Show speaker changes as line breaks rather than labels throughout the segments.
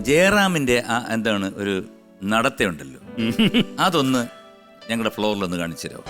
ജയറാമിന്റെ എന്താണ് ഒരു നടത്തയുണ്ടല്ലോ, അതൊന്ന് ഞങ്ങളുടെ ഫ്ലോറിലൊന്ന് കാണിച്ചു തരാമോ?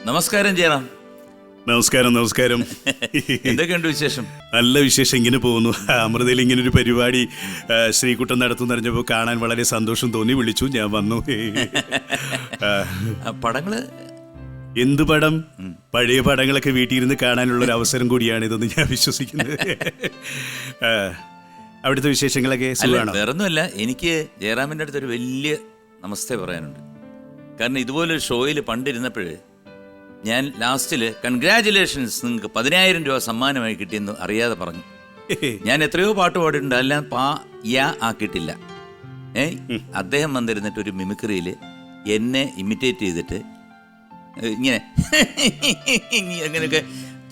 നമസ്കാരം ജയറാം.
നമസ്കാരം. നമസ്കാരം.
എന്തൊക്കെയുണ്ട് വിശേഷം?
നല്ല വിശേഷം. ഇങ്ങനെ പോകുന്നു. അമൃതയിൽ ഇങ്ങനൊരു പരിപാടി ശ്രീകുട്ടൻ നടത്തുന്നറിഞ്ഞപ്പോൾ കാണാൻ വളരെ സന്തോഷം തോന്നി. വിളിച്ചു, ഞാൻ വന്നു.
പടങ്ങള്
എന്ത് പടം? പഴയ പടങ്ങളൊക്കെ വീട്ടിലിരുന്ന് കാണാനുള്ളൊരു അവസരം കൂടിയാണ് ഇതെന്ന് ഞാൻ വിശ്വസിക്കുന്നത്. അവിടുത്തെ വിശേഷങ്ങളൊക്കെ സുഖമാണോ?
വേറൊന്നുമല്ല, എനിക്ക് ജയറാമിൻ്റെ അടുത്തൊരു വലിയ നമസ്തേ പറയാനുണ്ട്. കാരണം ഇതുപോലൊരു ഷോയിൽ പണ്ടിരുന്നപ്പോഴേ ഞാൻ ലാസ്റ്റിൽ കൺഗ്രാജുലേഷൻസ്, നിങ്ങൾക്ക് 10,000 രൂപ സമ്മാനമായി കിട്ടിയെന്ന് അറിയാതെ പറഞ്ഞു. ഞാൻ എത്രയോ പാട്ട് പാടിയിട്ടുണ്ട്, എല്ലാം ആക്കിയിട്ടില്ല. അദ്ദേഹം വന്നിരുന്നിട്ട് ഒരു മിമിക്രിയിൽ എന്നെ ഇമിറ്റേറ്റ് ചെയ്തിട്ട് ഇങ്ങനെ അങ്ങനെയൊക്കെ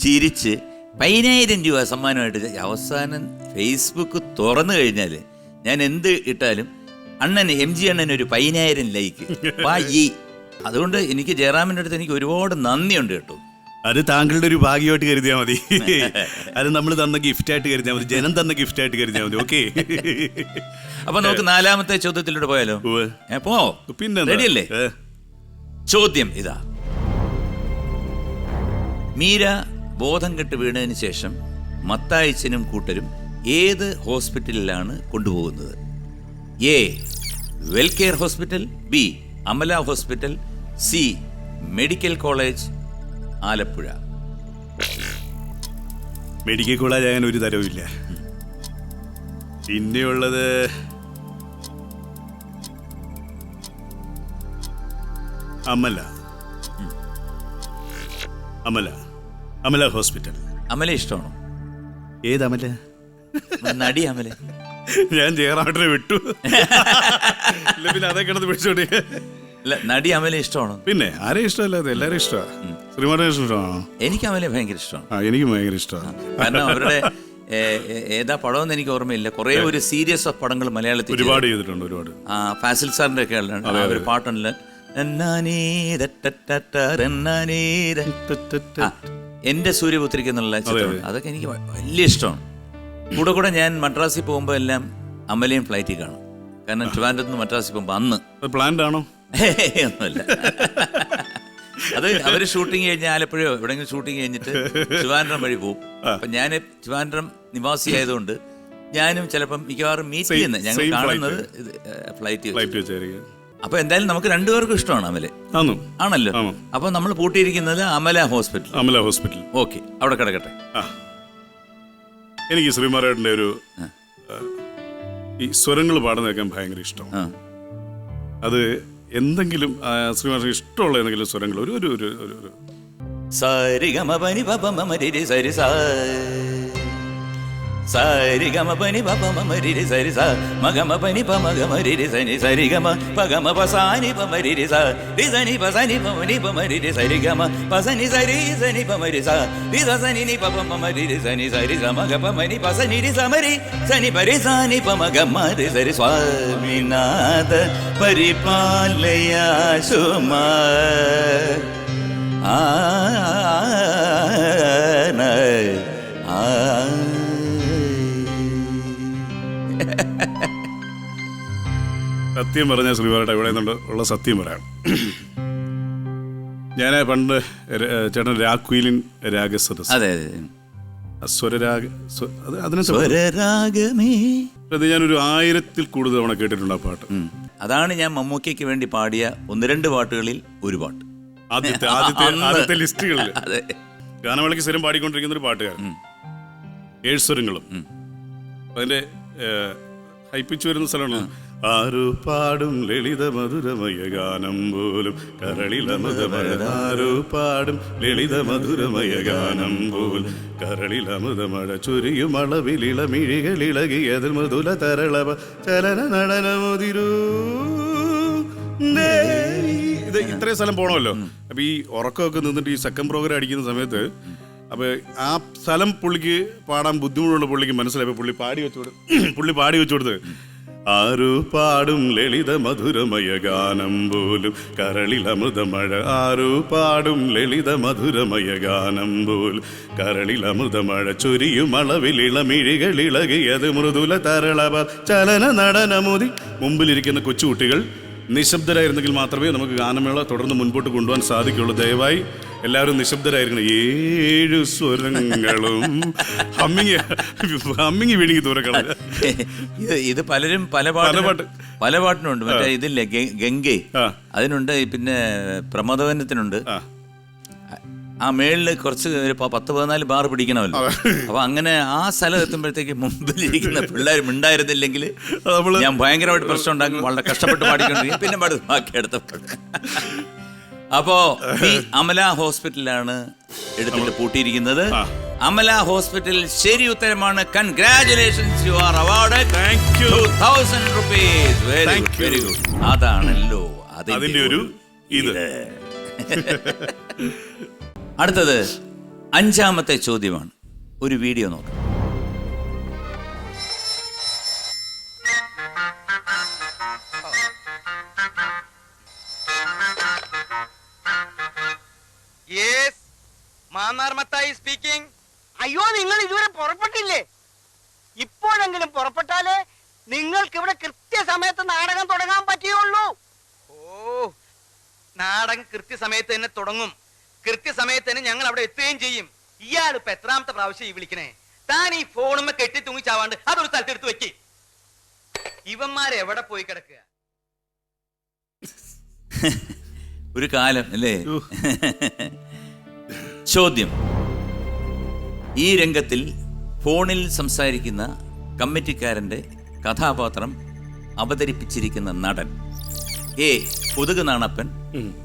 ചിരിച്ച് 10,000 രൂപ സമ്മാനമായിട്ട്. അവസാനം ഫേസ്ബുക്ക് തുറന്നു കഴിഞ്ഞാൽ ഞാൻ എന്ത് ഇട്ടാലും അണ്ണന് MG അണ്ണന് ഒരു 10,000 ലൈക്ക്. അതുകൊണ്ട് എനിക്ക് ജയറാമിൻ്റെ അടുത്ത് എനിക്ക് ഒരുപാട് നന്ദിയുണ്ട് കേട്ടോ.
അത് താങ്കളുടെ ഒരു ഭാഗ്യമായിട്ട് കരുതിയാൽ മതി. അത് നമ്മൾ തന്ന ഗിഫ്റ്റായിട്ട് കരുതിയാൽ മതി, ജനം തന്ന ഗിഫ്റ്റായിട്ട് കരുതിയാൽ മതി. ഓക്കെ,
അപ്പൊ നമുക്ക് 4ാമത്തെ ചോദ്യത്തിലൂടെ പോയാലോ? പോവോ? പിന്നെ റെഡിയല്ലേ? ചോദ്യം ഇതാ. മീര ബോധം കെട്ട് വീണതിന് ശേഷം മത്തായിച്ചനും കൂട്ടരും ഏത് ഹോസ്പിറ്റലിലാണ് കൊണ്ടുപോകുന്നത്? A Wellcare hospital, B Amala hospital, C medical college Alappuzha.
Medical college അങ്ങനെ ഒരു തരവുമില്ല. പിന്നെയുള്ളത് അമല അമല അമല ഹോസ്പിറ്റൽ.
അമല ഇഷ്ടമാണോ?
ഏത് അമല?
നടി അമല.
ഞാൻ ജയറാമിനെ വിട്ടു. പിന്നെ അതേ കിടന്ന് പിടിച്ചോണ്ടി.
നടി അമല ഇഷ്ടമാണോ?
പിന്നെ ആരെയും ഇഷ്ടമല്ലാതെ എല്ലാവരും ഇഷ്ടമാണ്. ശ്രീമാനെ ഇഷ്ടമാണോ?
എനിക്ക് അമല ഭയങ്കര ഇഷ്ടമാണ്.
എനിക്കും ഭയങ്കര ഇഷ്ടമാണ്.
കാരണം അവരുടെ ഏതാ പടമെന്ന് എനിക്ക് ഓർമ്മയില്ല, കുറെ ഒരു സീരീസ് ഓഫ് പടങ്ങൾ മലയാളത്തിൽ
ഒരുപാട് ചെയ്തിട്ടുണ്ട്. ഒരുപാട്
ഫാസിൽ സാറിന്റെ ഒക്കെ ഒരു പാട്ടുണ്ടല്ലോ, എന്റെ സൂര്യപുത്രിക്ക് എന്നുള്ള ചിത്രം. അതൊക്കെ എനിക്ക് വലിയ ഇഷ്ടമാണ്. കൂടെ ഞാൻ മദ്രാസിൽ പോകുമ്പോൾ എല്ലാം അമലയും ഫ്ലൈറ്റിൽ കാണും. കാരണം ട്രിവാൻഡ്രത്ത് നിന്ന് മദ്രാസിൽ പോകുമ്പോൾ അന്ന്
പ്ലാൻഡ് ആണോ?
ഒന്നുമില്ല. അത് അവര് ഷൂട്ടിങ് കഴിഞ്ഞ് ആലപ്പുഴയോ എവിടെയെങ്കിലും ഷൂട്ടിങ് കഴിഞ്ഞിട്ട് ട്രിവാൻഡ്രം വഴി പോകും. അപ്പൊ ഞാൻ ട്രിവാൻഡ്രം നിവാസി ആയതുകൊണ്ട് ഞാനും ചിലപ്പം മിക്കവാറും മീറ്റ് ചെയ്യുന്നത് ഞങ്ങൾ കാണുന്നത് ഫ്ലൈറ്റ്. അപ്പൊ എന്തായാലും നമുക്ക് രണ്ടുപേർക്കും ഇഷ്ടമാണ് അമല. ആണല്ലോ. അപ്പൊ നമ്മൾ പൂട്ടിയിരിക്കുന്നത് Amala hospital.
Amala hospital.
Okay, അവിടെ കിടക്കട്ടെ.
എനിക്ക് ശ്രീമാരേട്ടൻ്റെ ഒരു ഈ സ്വരങ്ങൾ പാടുന്ന കേൾക്കാൻ ഭയങ്കര ഇഷ്ടം. അത് എന്തെങ്കിലും ശ്രീമാരേട്ടന് ഇഷ്ടമുള്ള എന്തെങ്കിലും സ്വരങ്ങൾ ഒരു ഒരു ഒരു ഒരു
സരിഗമപനി പപമമരിരി സരി സ സരിഗമപനി പപമമരിരി സരി സ മഗമപനി പമഗമരിരി സനി സരിഗമ പഗമ പസാനി പമരിരി സ റിസനി പസനി പമനി പമരിരി സരിഗമ പസനി സരി സനി പമരി സ റിസനി നി പപമമരിരി സനി സരി സമഗ പമനി പസനി രി സമരി സനി പരി സനി പമഗമരി സരി സ്വാമിനാഥ പരിപാലയാശുമ
സത്യം പറഞ്ഞ ശ്രീമാരേട്ട ഇവിടെ ഉള്ള സത്യം പറയാം. ഞാൻ പണ്ട് ചേട്ടൻ രാഗ്വീലിൻ രാഗസദസ്, ഞാനൊരു 1000-ൽ കൂടുതൽ തവണ കേട്ടിട്ടുണ്ട് ആ പാട്ട്.
അതാണ് ഞാൻ മമ്മൂക്കയ്ക്ക് വേണ്ടി പാടിയ 1-2 പാട്ടുകളിൽ ഒരു പാട്ട്.
ആദ്യത്തെ ലിസ്റ്റുകളിൽ ഗാനമേളയ്ക്ക് സ്ഥിരം പാടിക്കൊണ്ടിരിക്കുന്ന ഒരു പാട്ടുകാരൻ. 7 സ്വരങ്ങളും. അതിന്റെ ഹൈപ്പിച്ച് വരുന്ന സ്ഥലമാണ്. ആരു പാടും ലളിത മധുരമയ ഗാനം പോലും കരളിലമൃതമഴ പാടും ലളിത മധുരമയ ഗാനം പോലും കരളിലമൃതമഴ ചൊരിയും അളവിലിളമിഴികളിളകിയതിൽ മൃദുല തരളവ ചലന നടനമുതിരൂ ഇത് ഇത്രയും സ്ഥലം പോകണമല്ലോ. അപ്പൊ ഈ ഉറക്കമൊക്കെ നിന്നിട്ട് ഈ സെക്കൻഡ് പ്രോഗ്രാം അടിക്കുന്ന സമയത്ത് അപ്പൊ ആ സ്ഥലം പുള്ളിക്ക് പാടാൻ ബുദ്ധിമുട്ടുള്ള പുള്ളിക്ക് മനസ്സിലായപ്പോ പുള്ളി പാടി വെച്ചു കൊടുത്ത് ആരു പാടും ലളിത മധുരമയ ഗാനം പോലും കരളിൽ അമൃതമഴ. ആരു പാടും ലളിത മധുരമയ ഗാനം പോലും കരളിൽ അമൃതമഴ. ചൊരിയും അളവിൽ ഇളമിഴികൾ ഇളകിയത് മൃദുല തരളവ ചലന നടനമുതി. മുമ്പിലിരിക്കുന്ന കൊച്ചുകുട്ടികൾ നിശബ്ദരായിരുന്നെങ്കിൽ മാത്രമേ നമുക്ക് ഗാനമേള തുടർന്ന് മുൻപോട്ട് കൊണ്ടുപോകാൻ സാധിക്കുള്ളൂ. ദയവായി എല്ലാവരും നിശബ്ദരായിരിക്കണം. 7 സ്വരങ്ങളും ഹമ്മിങ് വീണിങ്ങി ദൂരക്കള.
ഇത് പലരും പല പാട്ടിനുണ്ട്. മറ്റേ ഇതില്ലേ ഗംഗെ, അതിനുണ്ട്. പിന്നെ പ്രമോദവനത്തിനുണ്ട്. ആ മേളില് കുറച്ച് 10-14 ബാർ പിടിക്കണമല്ലോ. അപ്പൊ അങ്ങനെ ആ സ്ഥലം എത്തുമ്പോഴത്തേക്ക് മുമ്പിലിരിക്കുന്ന പിള്ളേർ മിണ്ടായിരുന്നില്ലെങ്കിൽ ഞാൻ ഭയങ്കരമായിട്ട് പ്രശ്നം ഉണ്ടാക്കും. വളരെ കഷ്ടപ്പെട്ട് പാടിക്കൊണ്ടിരിക്കും. പിന്നെ ബാക്കി എടുത്തപ്പോൾ അപ്പോ ഈ അമല ഹോസ്പിറ്റലാണ് എടുത്തിട്ട് പൂട്ടിയിരിക്കുന്നത്. അമല ഹോസ്പിറ്റൽ ശരി ഉത്തരമാണ്. Congratulations, you are award 2000 rupees. Very good. അതാണല്ലോ അതിന്റെ ഒരു ഇത്. അടുത്തത് 5ാമത്തെ ചോദ്യമാണ്. ഒരു വീഡിയോ നോക്കാം.
സ്പീക്കിംഗ്. അയ്യോ, നിങ്ങൾ ഇതുവരെ പുറപ്പെട്ടില്ലേ? ഇപ്പോഴെങ്കിലും പുറപ്പെട്ടാലേ നിങ്ങൾക്ക് ഇവിടെ കൃത്യസമയത്ത് നാടകം തുടങ്ങാൻ പറ്റുള്ളൂ. ഓ, നാടകം കൃത്യസമയത്ത് തന്നെ തുടങ്ങും. കൃത്യസമയത്ത് തന്നെ ഞങ്ങൾ അവിടെ എത്തുകയും ചെയ്യും. ഇയാൾ ഇപ്പൊ എത്രാമത്തെ പ്രാവശ്യം ഈ വിളിക്കണേ? താൻ ഈ ഫോണുമ്മ കെട്ടി തൂങ്ങിച്ചാവാണ്ട് അതൊരു സ്ഥലത്ത് എടുത്ത് വെക്ക്. ഇവന്മാരെവിടെ പോയി കിടക്കുക?
ഒരു കാലം അല്ലേ? ചോദ്യം: ഈ രംഗത്തിൽ ഫോണിൽ സംസാരിക്കുന്ന കമ്മിറ്റിക്കാരന്റെ കഥാപാത്രം അവതരിപ്പിച്ചിരിക്കുന്ന നടൻ എ. കൊതുക് നാണപ്പൻ,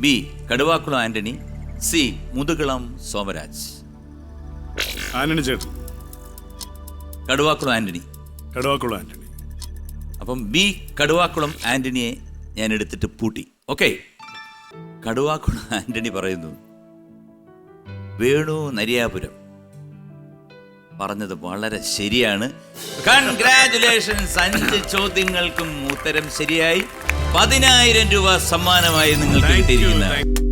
ബി. കടുവാക്കുളം ആന്റണി, സി. മുതുകുളം സോമരാജ്.
ആന്റണി ചേട്ടൻ.
കടുവാക്കുളം ആന്റണി. അപ്പം ബി. കടുവാക്കുളം ആന്റണിയെ ഞാൻ എടുത്തിട്ട് പൂട്ടി. ഓക്കെ. കടുവാക്കുളം ആന്റണി പറയുന്നു, വേണു നരിയാപുരം പറഞ്ഞത് വളരെ ശരിയാണ്. കൺഗ്രാറ്റുലേഷൻസ്. 5 ചോദ്യങ്ങൾക്കും ഉത്തരം ശരിയായി. 10,000 രൂപ സമ്മാനമായി നിങ്ങൾക്ക് കിട്ടിയിരിക്കുന്നത്.